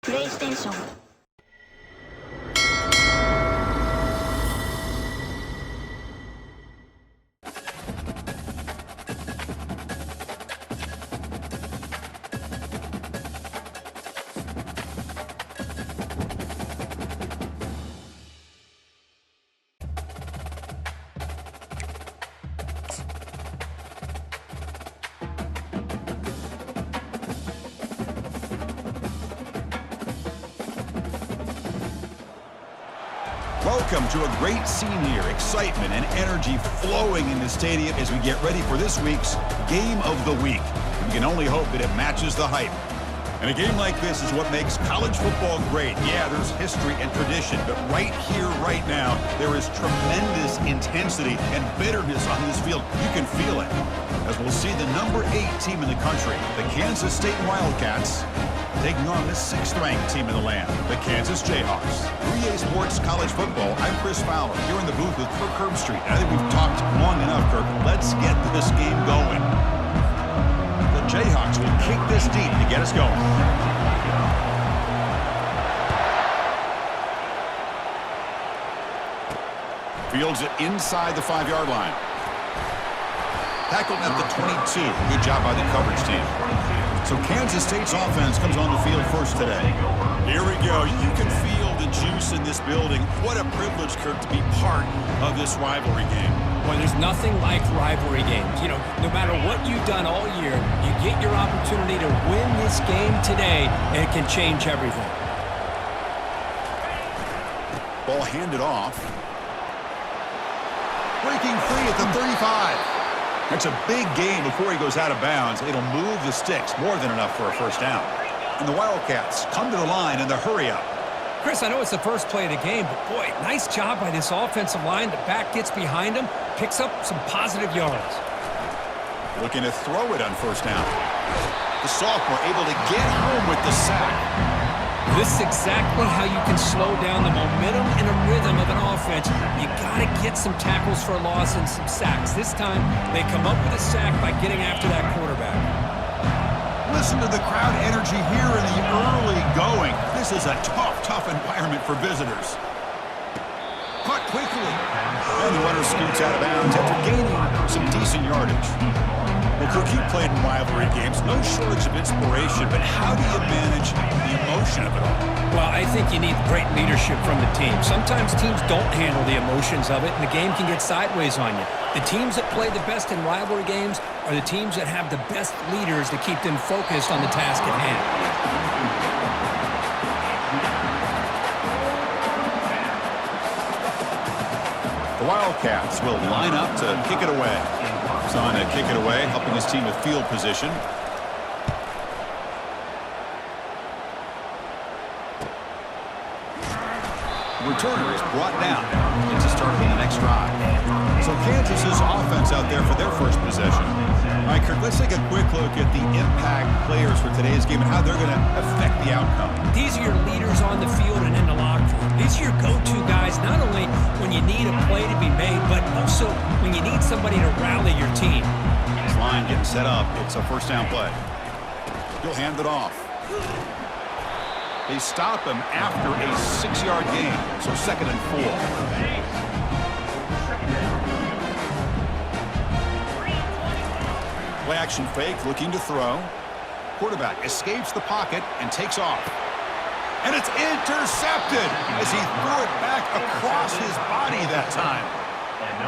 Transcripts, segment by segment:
プレイステーション。Welcome to a great scene here. Excitement and energy flowing in the stadium as we get ready for this week's Game of the Week. We can only hope that it matches the hype. And a game like this is what makes college football great. Yeah, there's history and tradition, but right here, right now, there is tremendous intensity and bitterness on this field. You can feel it. As we'll see the number 8 team in the country, the Kansas State Wildcats, taking on the 6th-ranked team in the land, the Kansas Jayhawks. 3A Sports College Football, I'm Chris Fowler, here in the booth with Kirk Herbstreit. I think we've talked long enough, Kirk. Let's get this game going. The Jayhawks will kick this deep to get us going. Fields it inside the 5-yard line. Tackled at the 22. Good job by the coverage team. So Kansas State's offense comes on the field first today. Here we go. You can feel the juice in this building. What a privilege, Kirk, to be part of this rivalry game. Well, there's nothing like rivalry games. You know, no matter what you've done all year, you get your opportunity to win this game today, and it can change everything. Ball handed off. Breaking free at the 35. That's a big gain before he goes out of bounds. It'll move the sticks, more than enough for a first down. And the Wildcats come to the line in the hurry-up. Chris, I know it's the first play of the game, but boy, nice job by this offensive line. The back gets behind him, picks up some positive yards. Looking to throw it on first down. The sophomore able to get home with the sack. This is exactly how you can slow down the momentum and a rhythm of an offense. You got to get some tackles for a loss and some sacks. This time, they come up with a sack by getting after that quarterback. Listen to the crowd energy here in the early going. This is a tough environment for visitors. Caught quickly. And the runner scoots out of bounds after gaining some decent yardage. Well, Kirk, you played in rivalry games. No shortage of inspiration, but how do you manage the emotion of it all? Well, I think you need great leadership from the team. Sometimes teams don't handle the emotions of it, and the game can get sideways on you. The teams that play the best in rivalry games are the teams that have the best leaders to keep them focused on the task at hand. The Wildcats will line up to kick it away. He's on to kick it away, helping his team with field position. The returner is brought down. Gets a start on the next drive. So Kansas's offense out there for their first possession. All right, Kirk, let's take a quick look at the impact players for today's game and how they're going to affect the outcome. These are your leaders on the field and in the locker room. These are your go-to guys, not only when you need a play to be made, but also when you need somebody to rally your team. This line getting set up. It's a first down play. He'll hand it off. They stop him after a 6-yard gain, so 2nd and 4. Play action fake, looking to throw. Quarterback escapes the pocket and takes off. And it's intercepted as he threw it back across his body that time.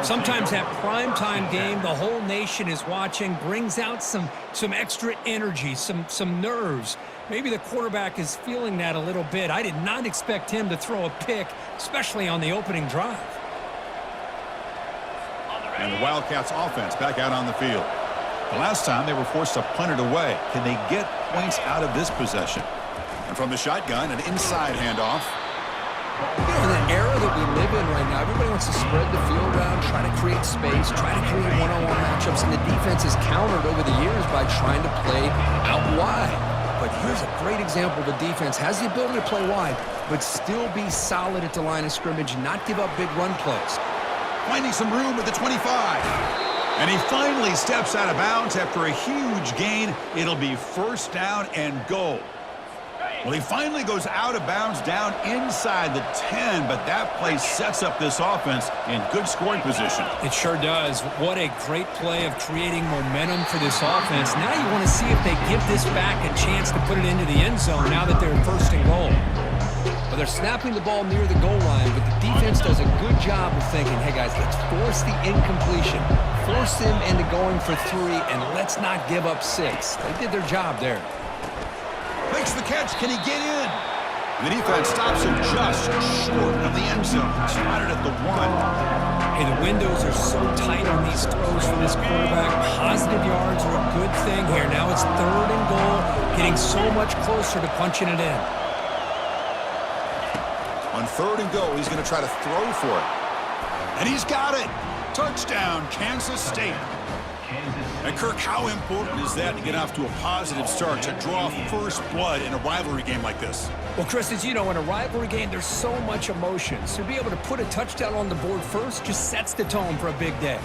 Sometimes that primetime game, the whole nation is watching, brings out some extra energy, some nerves. Maybe the quarterback is feeling that a little bit. I did not expect him to throw a pick, especially on the opening drive. And the Wildcats offense back out on the field. The last time they were forced to punt it away. Can they get points out of this possession? And from the shotgun, an inside handoff. You know, in the era that we live in right now, everybody wants to spread the field around, try to create space, try to create one-on-one matchups, and the defense is countered over the years by trying to play out wide. But here's a great example. The defense has the ability to play wide, but still be solid at the line of scrimmage, not give up big run plays. Finding some room at the 25. And he finally steps out of bounds after a huge gain. It'll be first down and goal. Well, he finally goes out of bounds down inside the 10, but that play sets up this offense in good scoring position. It sure does. What a great play of creating momentum for this offense. Now you want to see if they give this back a chance to put it into the end zone now that they're first and goal. Well, they're snapping the ball near the goal line, but the defense does a good job of thinking, hey, guys, let's force the incompletion. Force them into going for 3, and let's not give up 6. They did their job there. Makes the catch. Can he get in? The defense stops him just short of the end zone. Spotted at the 1. Hey, the windows are so tight on these throws for this quarterback. Positive yards are a good thing here. Now it's 3rd and goal, getting so much closer to punching it in. On 3rd and goal, he's going to try to throw for it. And he's got it. Touchdown, Kansas State. And Kirk, how important is that to get off to a positive start, to draw first blood in a rivalry game like this? Well, Chris, as you know, in a rivalry game, there's so much emotion. So to be able to put a touchdown on the board first just sets the tone for a big day.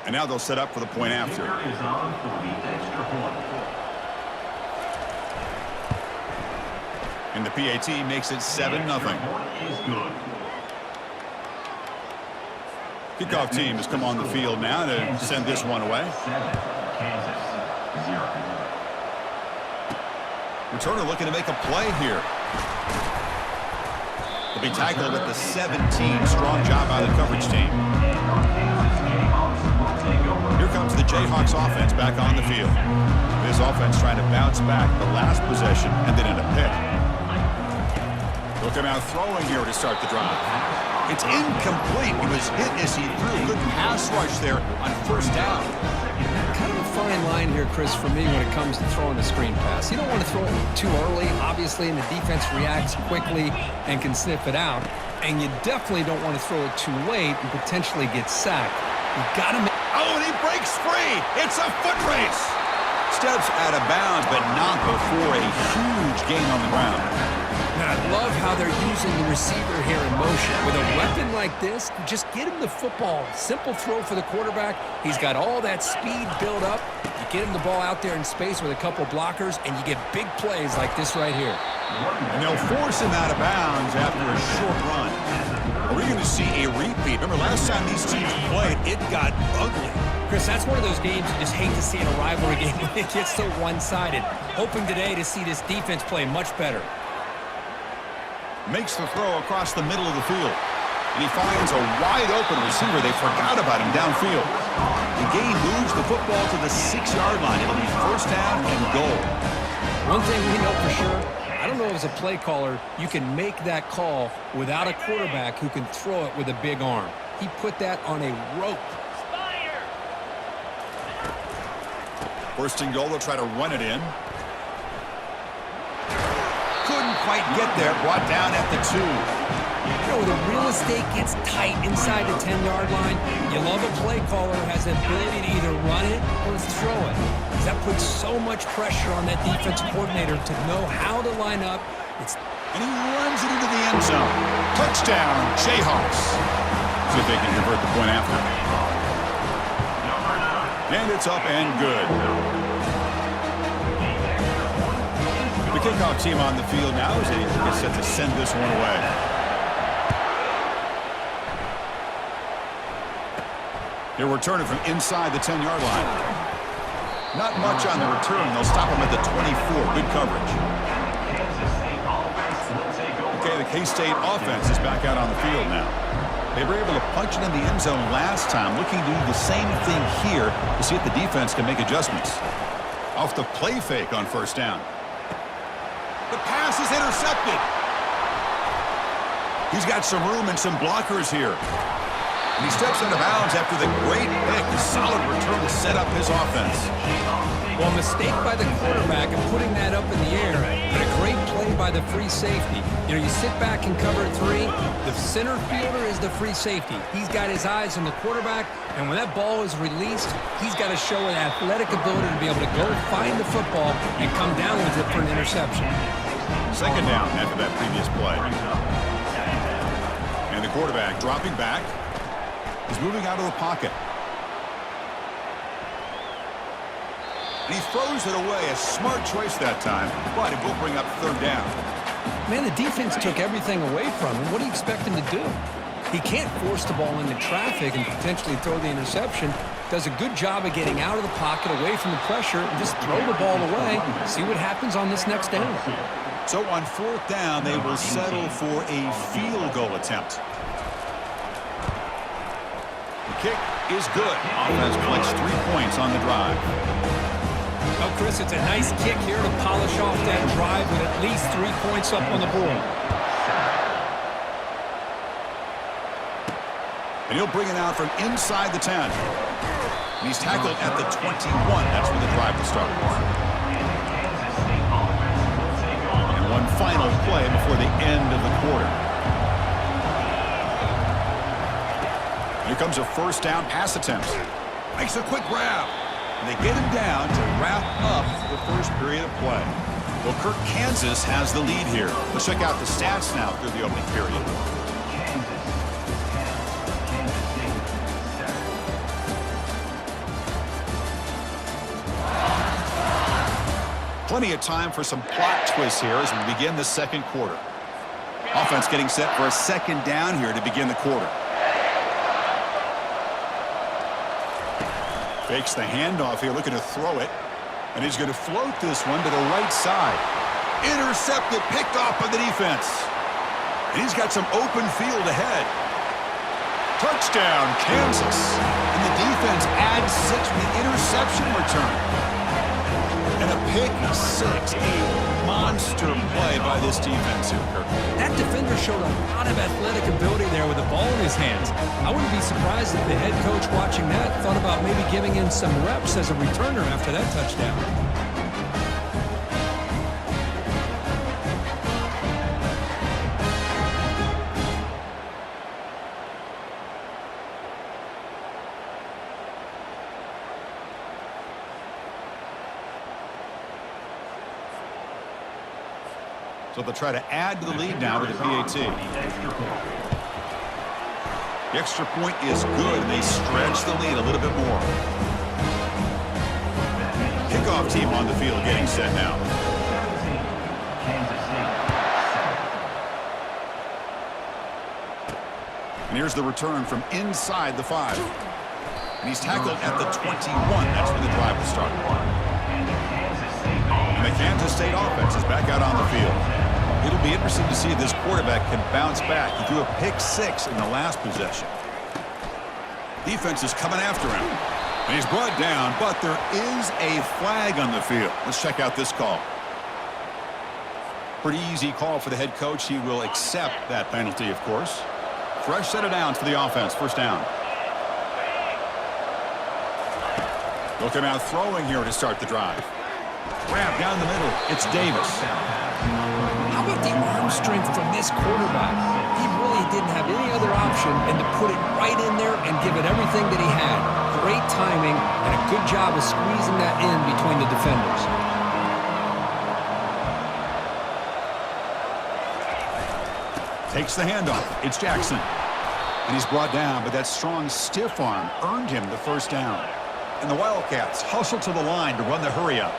And now they'll set up for the point after. And the PAT makes it 7-0. Kickoff team has come on the field now to send this one away. Returner looking to make a play here. He'll be tackled at the 17. Strong job by the coverage team. Here comes the Jayhawks offense back on the field. This offense trying to bounce back the last possession and then in a pick. They'll come out throwing here to start the drive. It's incomplete. He was hit as he threw a good pass rush there on 1st down. Kind of a fine line here, Chris, for me when it comes to throwing the screen pass. You don't want to throw it too early, obviously, and the defense reacts quickly and can sniff it out. And you definitely don't want to throw it too late and potentially get sacked. You got to make... Oh, and he breaks free. It's a foot race. Steps out of bounds, but not before a huge gain on the ground. And I love how they're using the receiver here in motion. With a weapon like this, just get him the football. Simple throw for the quarterback. He's got all that speed built up. You get him the ball out there in space with a couple blockers, and you get big plays like this right here. And they'll force him out of bounds after a short run. Are we going to see a repeat? Remember, last time these teams played, it got ugly. Chris, that's one of those games you just hate to see in a rivalry game when it gets so one-sided. Hoping today to see this defense play much better. Makes the throw across the middle of the field. And he finds a wide-open receiver. They forgot about him downfield. The game moves the football to the 6-yard line. It'll be 1st down and goal. One thing we know for sure, I don't know as a play caller, you can make that call without a quarterback who can throw it with a big arm. He put that on a rope. 1st and goal, they'll try to run it in. Couldn't quite get there, brought down at the 2. You know, the real estate gets tight inside the 10-yard line. You love a play caller who has the ability to either run it or throw it. That puts so much pressure on that defensive coordinator to know how to line up. And he runs it into the end zone. Touchdown, Jayhawks. See if they can convert the point after. And it's up and good. The kickoff team on the field now as they get set to send this one away. They're returning from inside the 10-yard line. Not much on the return. They'll stop him at the 24. Good coverage. Okay, the K-State offense is back out on the field now. They were able to punch it in the end zone last time, looking to do the same thing here to see if the defense can make adjustments. Off the play fake on 1st down. The pass is intercepted. He's got some room and some blockers here. And he steps out of bounds after the great pick. A solid return to set up his offense. Well, a mistake by the quarterback and putting that up in the air, but a great play by the free safety. You know, you sit back and cover 3. The center fielder is the free safety. He's got his eyes on the quarterback, and when that ball is released, he's got to show an athletic ability to be able to go find the football and come down with it for an interception. 2nd down after that previous play. And the quarterback dropping back. He's moving out of the pocket. And he throws it away. A smart choice that time, but it will bring up third down. Man, the defense took everything away from him. What do you expect him to do? He can't force the ball into traffic and potentially throw the interception. Does a good job of getting out of the pocket, away from the pressure, and just throw the ball away. See what happens on this next down. So on fourth down, they will settle for a field goal attempt. The kick is good. Offense collects 3 points on the drive. Well, Chris, it's a nice kick here to polish off that drive with at least 3 points up on the board. And he'll bring it out from inside the 10. And he's tackled at the 21. That's where the drive will start. And one final play before the end of the quarter. Here comes a first down pass attempt. Makes a quick grab. And they get him down to wrap up the first period of play. Well, Kirk, Kansas has the lead here. Let's check out the stats now through the opening period. Plenty of time for some plot twists here as we begin the second quarter. Offense getting set for a second down here to begin the quarter. Fakes the handoff here, looking to throw it. And he's going to float this one to the right side. Intercepted, picked off by the defense. And he's got some open field ahead. Touchdown, Kansas. And the defense adds 6 with the interception return. And a pick six, a monster play by this defense here, Kirk. That defender showed a lot of athletic ability there with the ball in his hands. I wouldn't be surprised if the head coach watching that thought about maybe giving him some reps as a returner after that touchdown. So they'll try to add to the lead now with the PAT. The extra point is good, and they stretch the lead a little bit more. Kickoff team on the field getting set now. And here's the return from inside the 5. And he's tackled at the 21. That's where the drive will start. And the Kansas State offense is back out on the field. It'll be interesting to see if this quarterback can bounce back. He threw a pick 6 in the last possession. Defense is coming after him. And he's brought down, but there is a flag on the field. Let's check out this call. Pretty easy call for the head coach. He will accept that penalty, of course. Fresh set of downs for the offense. First down. Looking out throwing here to start the drive. Grab down the middle. It's Davis. How about the arm strength from this quarterback? He really didn't have any other option than to put it right in there and give it everything that he had. Great timing and a good job of squeezing that in between the defenders. Takes the handoff. It's Jackson. And he's brought down, but that strong stiff arm earned him the first down. And the Wildcats hustle to the line to run the hurry up.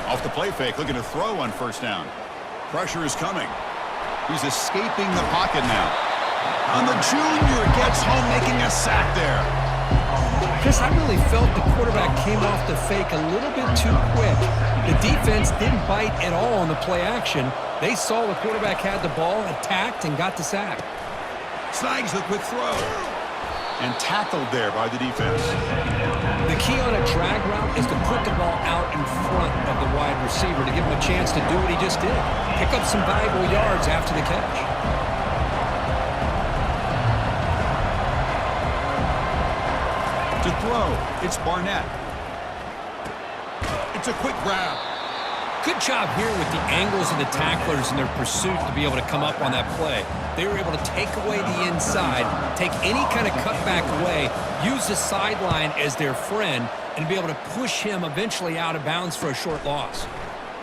Off the play fake, looking to throw on first down. Pressure is coming. He's escaping the pocket now. And the junior gets home, making a sack there. Chris, I really felt the quarterback came off the fake a little bit too quick. The defense didn't bite at all on the play action. They saw the quarterback had the ball, attacked, and got the sack. Snags the quick throw. And tackled there by the defense. The key on a drag route is to put the ball out in front of the wide receiver to give him a chance to do what he just did. Pick up some valuable yards after the catch. To throw, it's Barnett. It's a quick grab. Good job here with the angles of the tacklers in their pursuit to be able to come up on that play. They were able to take away the inside, take any kind of cutback away, use the sideline as their friend, and be able to push him eventually out of bounds for a short loss.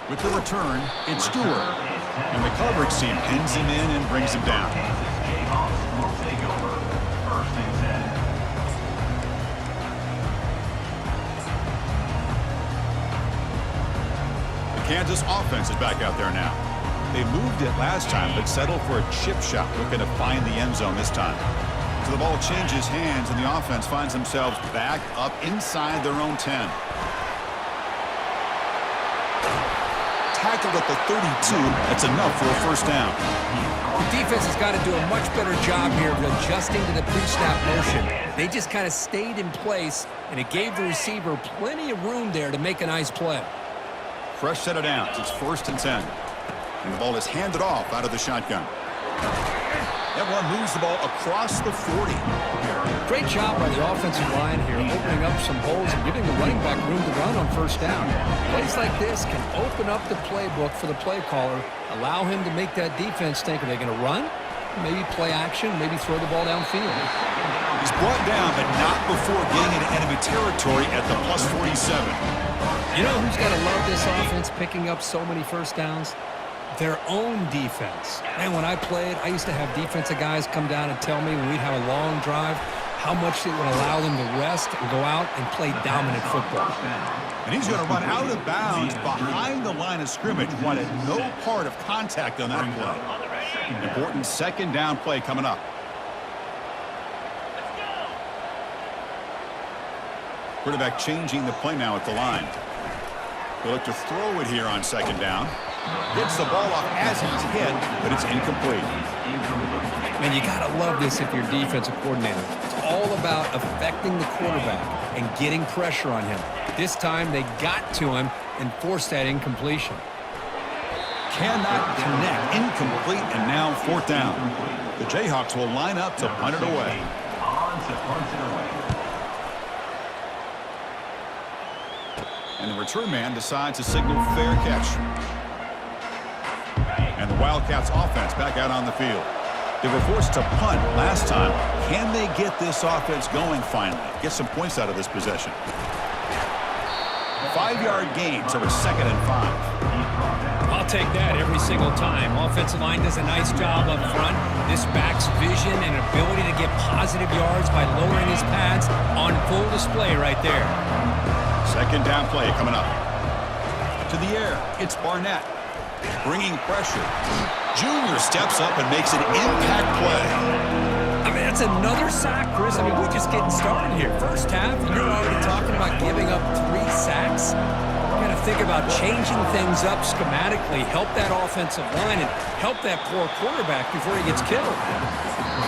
With the return, it's Stewart. And the coverage team pins him in and brings him down. Kansas offense is back out there now. They moved it last time, but settled for a chip shot, looking to find the end zone this time. So the ball changes hands, and the offense finds themselves back up inside their own 10. Tackled at the 32. That's enough for a first down. The defense has got to do a much better job here of adjusting to the pre-snap motion. They just kind of stayed in place, and it gave the receiver plenty of room there to make a nice play. Fresh set of downs. It's 1st and 10. And the ball is handed off out of the shotgun. That one moves the ball across the 40. Great job by the offensive line here, opening up some holes and giving the running back room to run on first down. Plays like this can open up the playbook for the play caller, allow him to make that defense think, are they going to run? Maybe play action, maybe throw the ball downfield. He's brought down, but not before getting into enemy territory at the plus 47. You know who's got to love this offense picking up so many first downs? Their own defense. Man, when I played, I used to have defensive guys come down and tell me when we'd have a long drive how much it would allow them to rest and go out and play dominant football. And he's going to run out of bounds behind the line of scrimmage. Wanted no part of contact on that play. Important second down play coming up. Quarterback changing the play now at the line. He'll look to throw it here on second down. Gets the ball off as he's hit, but it's incomplete. Man, you got to love this if you're defensive coordinator. It's all about affecting the quarterback and getting pressure on him. This time they got to him and forced that incompletion. Cannot connect. Incomplete, and now 4th down. The Jayhawks will line up to punt it away. And the return man decides to signal fair catch. And the Wildcats offense back out on the field. They were forced to punt last time. Can they get this offense going finally? Get some points out of this possession. 5-yard gain, so it's 2nd and 5. I'll take that every single time. Offensive line does a nice job up front. This back's vision and ability to get positive yards by lowering his pads on full display right there. Second down play coming up. To the air, it's Barnett. Bringing pressure. Junior steps up and makes an impact play. I mean, that's another sack, Chris. I mean, we're just getting started here. First half, you're already talking about giving up 3 sacks. You got to think about changing things up schematically, help that offensive line, and help that poor quarterback before he gets killed.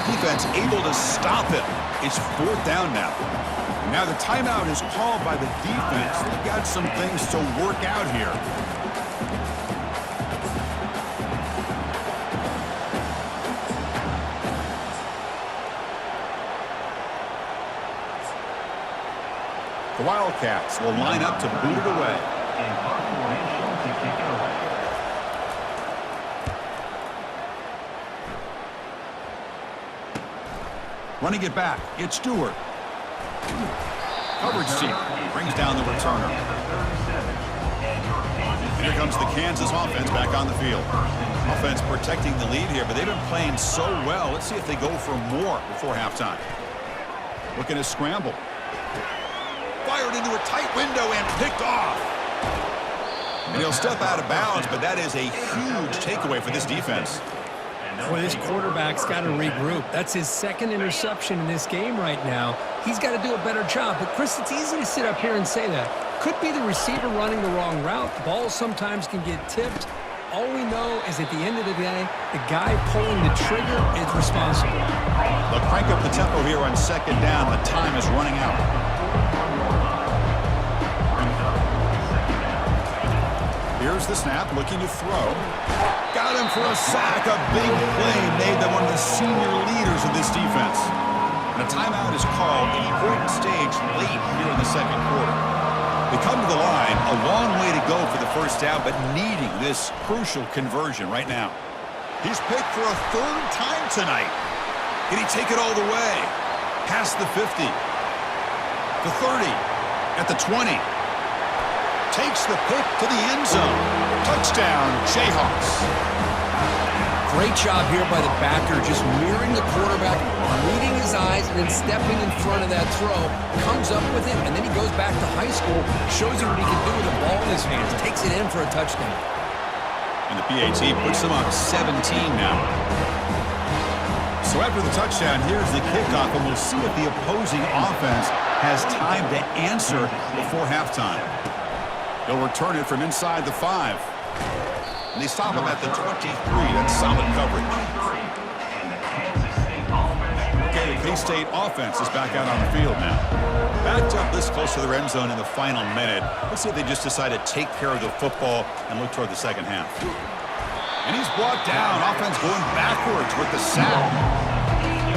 Defense able to stop him. It's 4th down now. Now the timeout is called by the defense. They've got some things to work out here. The Wildcats will line up to boot it away. Running it back, it's Stewart. Coverage team brings down the returner. Here comes the Kansas offense back on the field. Offense protecting the lead here, but they've been playing so well. Let's see if they go for more before halftime. Looking to scramble. Fired into a tight window and picked off. And he'll step out of bounds, but that is a huge takeaway for this defense. Boy, this quarterback's got to regroup. That's his 2nd interception in this game right now. He's got to do a better job. But, Chris, it's easy to sit up here and say that. Could be the receiver running the wrong route. Balls sometimes can get tipped. All we know is at the end of the day, the guy pulling the trigger is responsible. They'll crank up the tempo here on second down. The time is running out. Here's the snap, looking to throw. Got him for a sack. A big play made them one of the senior leaders of this defense. And a timeout is called at an important stage late here in the second quarter. They come to the line, a long way to go for the first down, but needing this crucial conversion right now. He's picked for a 3rd time tonight. Can he take it all the way? Past the 50. The 30. At the 20. Takes the pick to the end zone. Touchdown, Jayhawks. Great job here by the backer, just mirroring the quarterback, reading his eyes, and then stepping in front of that throw. Comes up with it, and then he goes back to high school, shows you what he can do with the ball in his hands, takes it in for a touchdown. And the PAT puts them up 17 now. So after the touchdown, here's the kickoff, and we'll see if the opposing offense has time to answer before halftime. They'll return it from inside the 5. And they stop him at the 23. That's solid coverage. Okay, the K-State offense is back out on the field now. Backed up this close to their end zone in the final minute. Let's see if they just decide to take care of the football and look toward the second half. And he's brought down. Offense going backwards with the sack.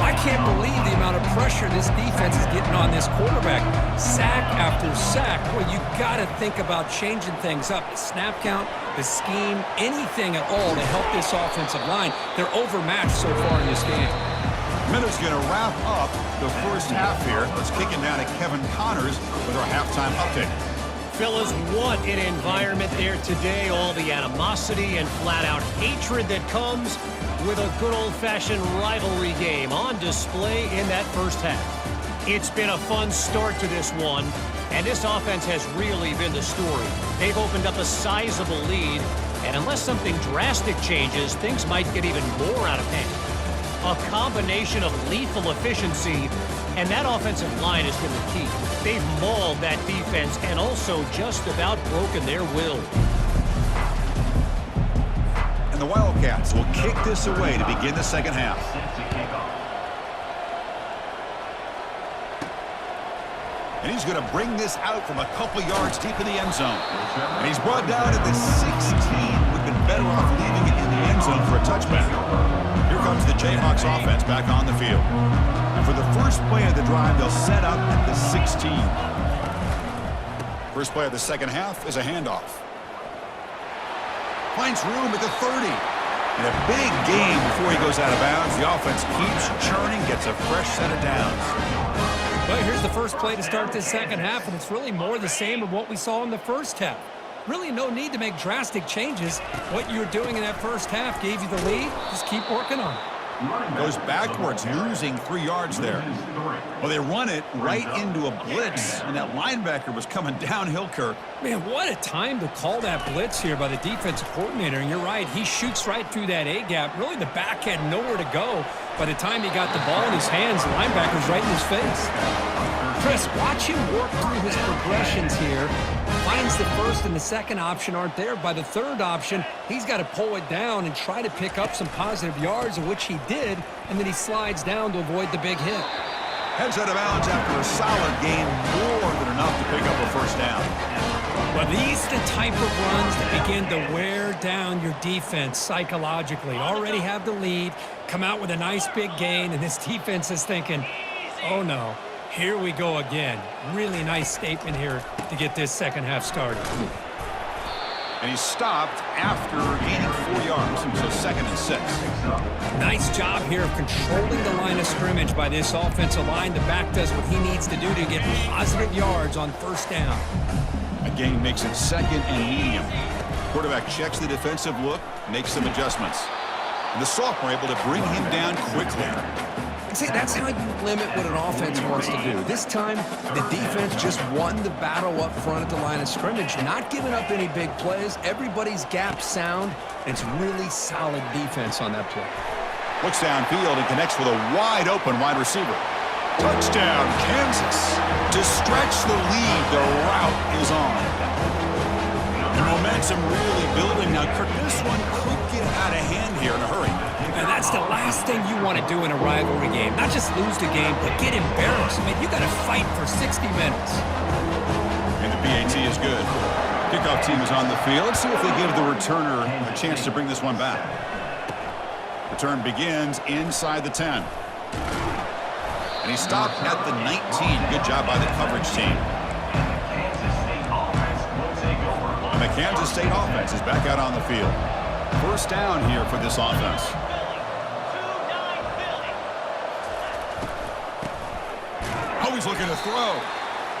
I can't believe the amount of pressure this defense is getting on this quarterback. Sack after sack. Well, you got to think about changing things up. The snap count, the scheme, anything at all to help this offensive line. They're overmatched so far in this game. Minute's going to wrap up the first half here. Let's kick it down to Kevin Connors with our halftime update. Fellas, what an environment there today. All the animosity and flat-out hatred that comes with a good old-fashioned rivalry game on display in that first half. It's been a fun start to this one, and this offense has really been the story. They've opened up a sizable lead, and unless something drastic changes, things might get even more out of hand. A combination of lethal efficiency, and that offensive line has been the key. They've mauled that defense and also just about broken their will. And the Wildcats will kick this away to begin the second half. And he's going to bring this out from a couple yards deep in the end zone. And he's brought down at the 16. We've been better off leaving it in the end zone for a touchback. Here comes the Jayhawks offense back on the field. And for the first play of the drive, they'll set up at the 16. First play of the second half is a handoff. Finds room at the 30. And a big gain before he goes out of bounds. The offense keeps churning, gets a fresh set of downs. Well, here's the first play to start this second half, and it's really more the same of what we saw in the first half. Really no need to make drastic changes. What you were doing in that first half gave you the lead. Just keep working on it. Goes backwards, losing 3 yards there. Well, they run it right into a blitz, and that linebacker was coming downhill, Kirk. Man, what a time to call that blitz here by the defensive coordinator. And you're right, he shoots right through that A-gap. Really, the back had nowhere to go. By the time he got the ball in his hands, the linebacker's right in his face. Chris, watch him work through his progressions here. Finds the first and the second option aren't there. By the third option, he's got to pull it down and try to pick up some positive yards, of which he did, and then he slides down to avoid the big hit. Heads out of bounds after a solid gain, more than enough to pick up a first down. Well, these are the type of runs that begin to wear down your defense psychologically. Already have the lead, come out with a nice big gain, and this defense is thinking, oh no, here we go again. Really nice statement here to get this second half started. And he stopped after gaining 4 yards, so 2nd and 6. Nice job here of controlling the line of scrimmage by this offensive line. The back does what he needs to do to get positive yards on first down. A gain makes it 2nd and medium. Quarterback checks the defensive look, makes some adjustments. And the sophomore able to bring him down quickly. See, that's how you limit what an offense wants to do. This time, the defense just won the battle up front at the line of scrimmage, not giving up any big plays. Everybody's gap sound. It's really solid defense on that play. Looks downfield and connects with a wide-open wide receiver. Touchdown, Kansas. To stretch the lead, the route is on. And momentum really building. Now, Kirk, this one could get out of hand here in a hurry. And that's the last thing you want to do in a rivalry game. Not just lose the game, but get embarrassed. I mean, you got to fight for 60 minutes. And the PAT is good. Kickoff team is on the field. Let's see if they give the returner a chance to bring this one back. Return begins inside the 10. And he stopped at the 19. Good job by the coverage team. And the Kansas State offense is back out on the field. First down here for this offense. Always looking to throw.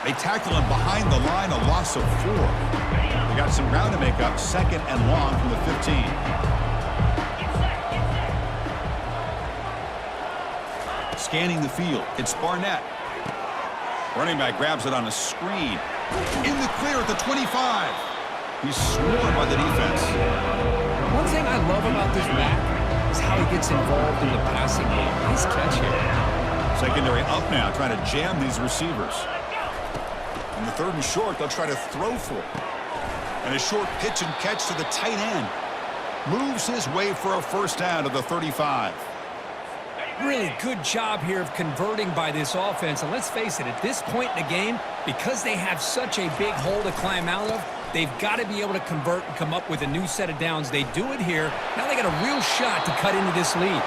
They tackle him behind the line, a loss of 4. They got some ground to make up, 2nd and long from the 15. Scanning the field, it's Barnett. Running back grabs it on a screen. In the clear at the 25. He's swarmed by the defense. One thing I love about this back is how he gets involved in the passing game. Nice catch here. Secondary up now, trying to jam these receivers. In the 3rd and short, they'll try to throw for it. And a short pitch and catch to the tight end. Moves his way for a first down to the 35. Really good job here of converting by this offense. And let's face it, at this point in the game, because they have such a big hole to climb out of, they've got to be able to convert and come up with a new set of downs. They do it here. Now they got a real shot to cut into this lead.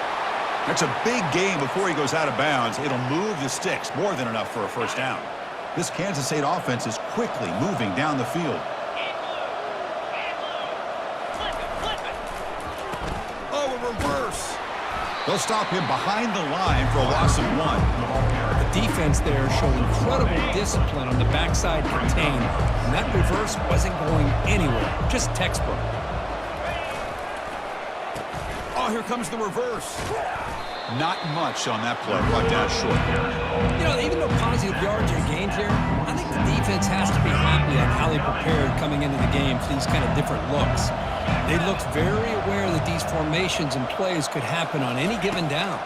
That's a big gain before he goes out of bounds. It'll move the sticks, more than enough for a first down. This Kansas State offense is quickly moving down the field. Oh, a reverse. They'll stop him behind the line for a loss of 1. The defense there showed incredible discipline on the backside contain. And that reverse wasn't going anywhere. Just textbook. Oh, here comes the reverse. Not much on that play. Brought down short. You know, even though positive yards are gained here, I think the defense has to be happy on how they prepared coming into the game for these kind of different looks. They looked very aware that these formations and plays could happen on any given down.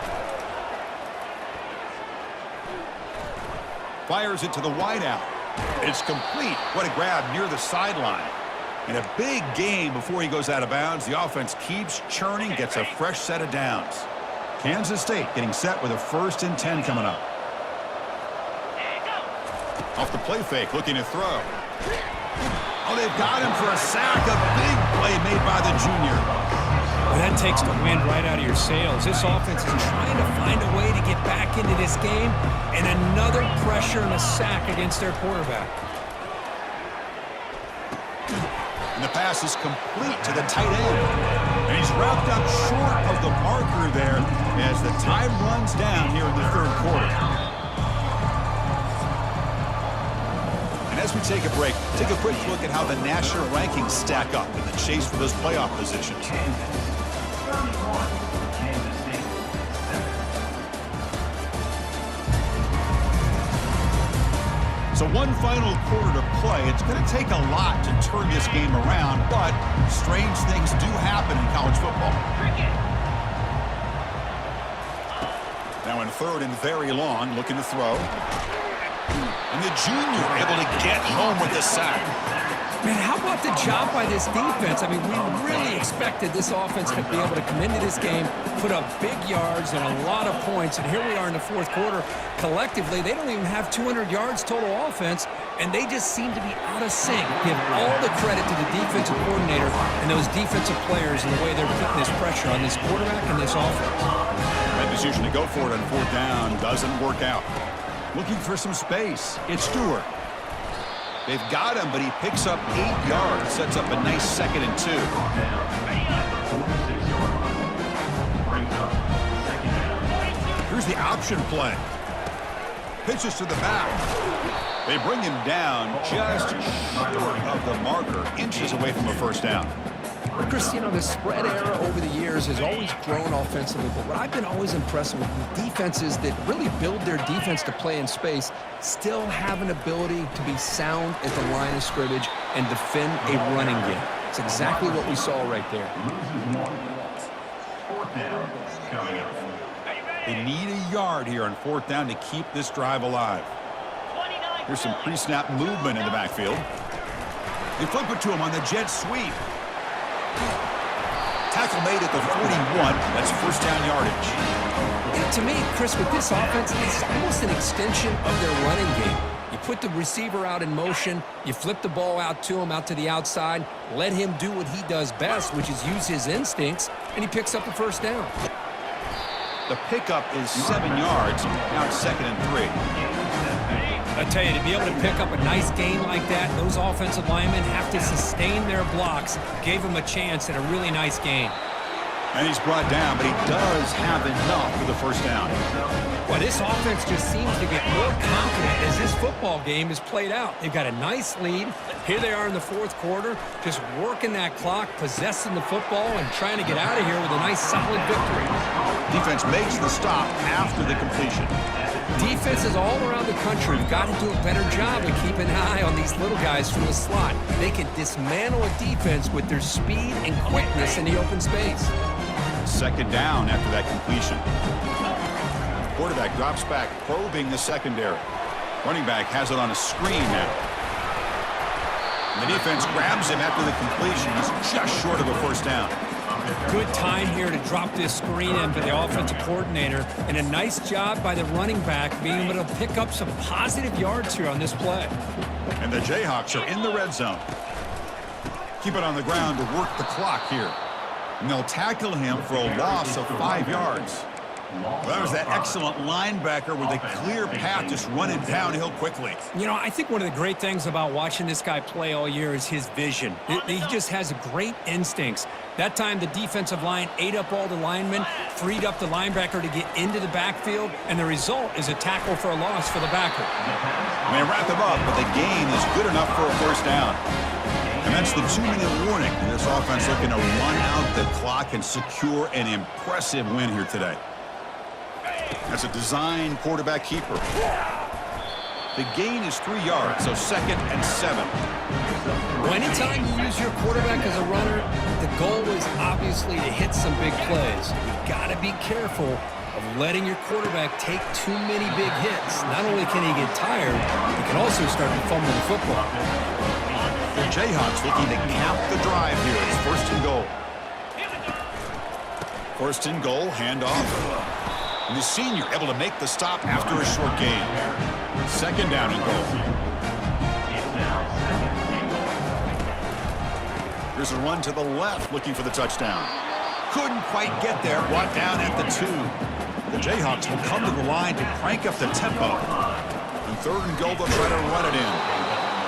Fires it to the wideout. It's complete. What a grab near the sideline. And a big gain before he goes out of bounds. The offense keeps churning, gets a fresh set of downs. Kansas State getting set with a 1st and 10 coming up. Off the play fake, looking to throw. Oh, they've got him for a sack. A big play made by the junior. Well, that takes the wind right out of your sails. This offense is trying to find a way to get back into this game, and another pressure and a sack against their quarterback. And the pass is complete to the tight end. And he's wrapped up short of the marker there as the time runs down here in the 3rd quarter. And as we take a break, take a quick look at how the national rankings stack up in the chase for those playoff positions. So one final quarter to play. It's going to take a lot to turn this game around, but strange things do happen in college football. Now in 3rd and very long, looking to throw. And the junior able to get home with the sack. Man, how about the job by this defense? I mean, we really expected this offense to be able to come into this game, put up big yards and a lot of points, and here we are in the 4th quarter. Collectively, they don't even have 200 yards total offense, and they just seem to be out of sync. Give all the credit to the defensive coordinator and those defensive players and the way they're putting this pressure on this quarterback and this offense. That decision to go for it on 4th down doesn't work out. Looking for some space. It's Stewart. They've got him, but he picks up 8 yards. Sets up a nice 2nd and 2. Here's the option play. Pitches to the back. They bring him down just short of the marker, inches away from a first down. Chris, you know, the spread era over the years has always grown offensively, but what I've been always impressed with defenses that really build their defense to play in space still have an ability to be sound at the line of scrimmage and defend a running game. It's exactly what we saw right there. They need a yard here on 4th down to keep this drive alive. Here's some pre-snap movement in the backfield. They flip it to him on the jet sweep. Tackle made at the 41. That's first down yardage. You know, to me, Chris, with this offense, it's almost an extension of their running game. You put the receiver out in motion, you flip the ball out to him, out to the outside, let him do what he does best, which is use his instincts, and he picks up the first down. The pickup is 7 yards. Now it's 2nd and 3. I tell you, to be able to pick up a nice gain like that, those offensive linemen have to sustain their blocks. Gave him a chance at a really nice gain. And he's brought down, but he does have enough for the first down. Well, this offense just seems to get more confident as this football game is played out. They've got a nice lead. Here they are in the fourth quarter, just working that clock, possessing the football, and trying to get out of here with a nice, solid victory. Defense makes the stop after the completion. Defenses all around the country have got to do a better job of keeping an eye on these little guys from the slot. They can dismantle a defense with their speed and quickness in the open space. Second down after that completion. Quarterback drops back, probing the secondary. Running back has it on a screen now. And the defense grabs him after the completion. He's just short of a first down. Good time here to drop this screen in by the offensive coordinator, and a nice job by the running back being able to pick up some positive yards here on this play. And the Jayhawks are in the red zone. Keep it on the ground to work the clock here. And they'll tackle him for a loss of 5 yards. Well, that was that excellent linebacker with a clear path just running downhill quickly. You know, I think one of the great things about watching this guy play all year is his vision. He just has great instincts. That time, the defensive line ate up all the linemen, freed up the linebacker to get into the backfield, and the result is a tackle for a loss for the backer. And they wrap him up, but the gain is good enough for a first down. And that's the 2-minute warning. This offense looking to run out the clock and secure an impressive win here today. That's a design quarterback keeper. The gain is 3 yards, so 2nd and 7. Well, anytime you use your quarterback as a runner, the goal is obviously to hit some big plays. You've got to be careful of letting your quarterback take too many big hits. Not only can he get tired, he can also start to fumble the football. The Jayhawks looking to cap the drive here. It's 1st and goal. 1st and goal, handoff. And the senior able to make the stop after a short gain. 2nd down and goal. Here's a run to the left looking for the touchdown. Couldn't quite get there. Brought down at the 2. The Jayhawks will come to the line to crank up the tempo. And 3rd and goal, they'll try to run it in.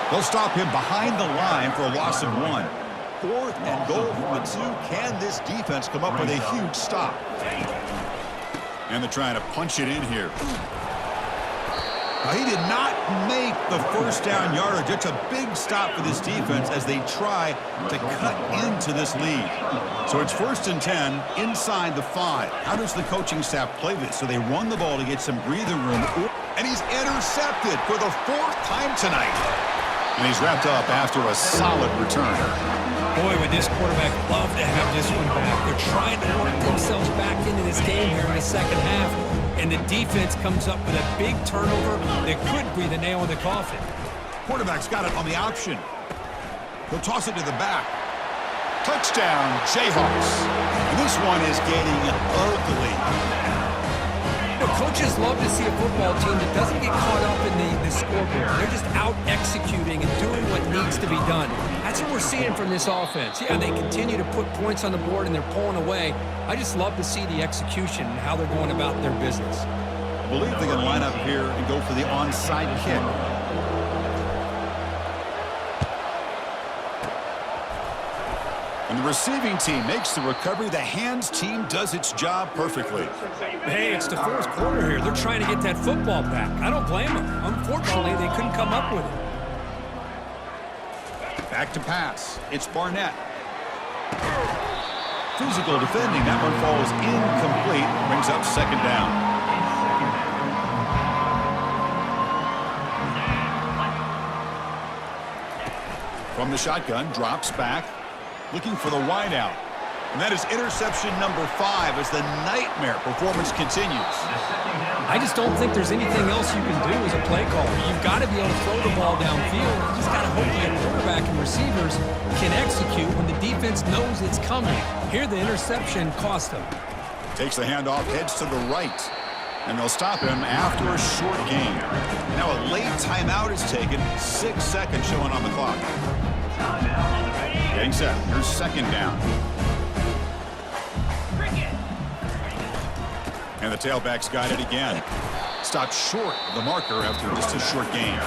They'll stop him behind the line for a loss of 1. 4th and goal from the 2. Can this defense come up with a huge stop? And they're trying to punch it in here. Now, he did not make the first down yardage. It's a big stop for this defense as they try to cut into this lead. So it's 1st and 10 inside the 5. How does the coaching staff play this? So they run the ball to get some breathing room. And he's intercepted for the 4th time tonight. And he's wrapped up after a solid return. Boy, would this quarterback love to have this one back. They're trying to work themselves back into this game here in the second half. And the defense comes up with a big turnover that could be the nail in the coffin. Quarterback's got it on the option. He'll toss it to the back. Touchdown, Jayhawks. And this one is getting ugly. You know, coaches love to see a football team that doesn't get caught up in the scoreboard. They're just out executing and doing what needs to be done. That's what we're seeing from this offense. Yeah, they continue to put points on the board and they're pulling away. I just love to see the execution and how they're going about their business. I believe they're going to line up here and go for the onside kick. And the receiving team makes the recovery. The hands team does its job perfectly. Hey, it's the 4th quarter here. They're trying to get that football back. I don't blame them. Unfortunately, they couldn't come up with it. Back to pass. It's Barnett. Physical defending. That one falls incomplete. Brings up 2nd down. From the shotgun, drops back. Looking for the wideout. And that is interception number 5 as the nightmare performance continues. I just don't think there's anything else you can do as a play caller. You've got to be able to throw the ball downfield. You just got to hope that quarterback and receivers can execute when the defense knows it's coming. Here, the interception cost them. Takes the handoff, heads to the right. And they'll stop him after a short gain. Now a late timeout is taken. 6 seconds showing on the clock. Getting set. Here's 2nd down. And the tailback's got it again. Stopped short of the marker after just a short gain.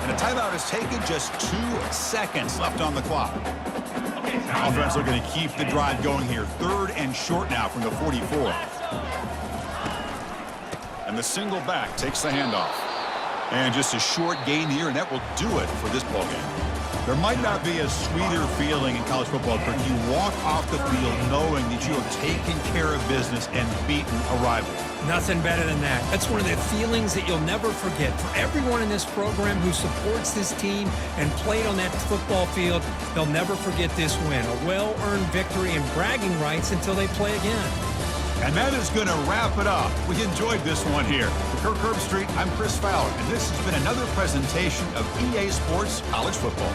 And a timeout is taken. Just 2 seconds left on the clock. Offense looking to keep the drive going here. 3rd and short now from the 44. And the single back takes the handoff. And just a short gain here, and that will do it for this ballgame. There might not be a sweeter feeling in college football, but you walk off the field knowing that you have taken care of business and beaten a rival. Nothing better than that. That's one of the feelings that you'll never forget. For everyone in this program who supports this team and played on that football field, they'll never forget this win. A well-earned victory and bragging rights until they play again. And that is going to wrap it up. We enjoyed this one here. For Kirk Herbstreit, I'm Chris Fowler, and this has been another presentation of EA Sports College Football.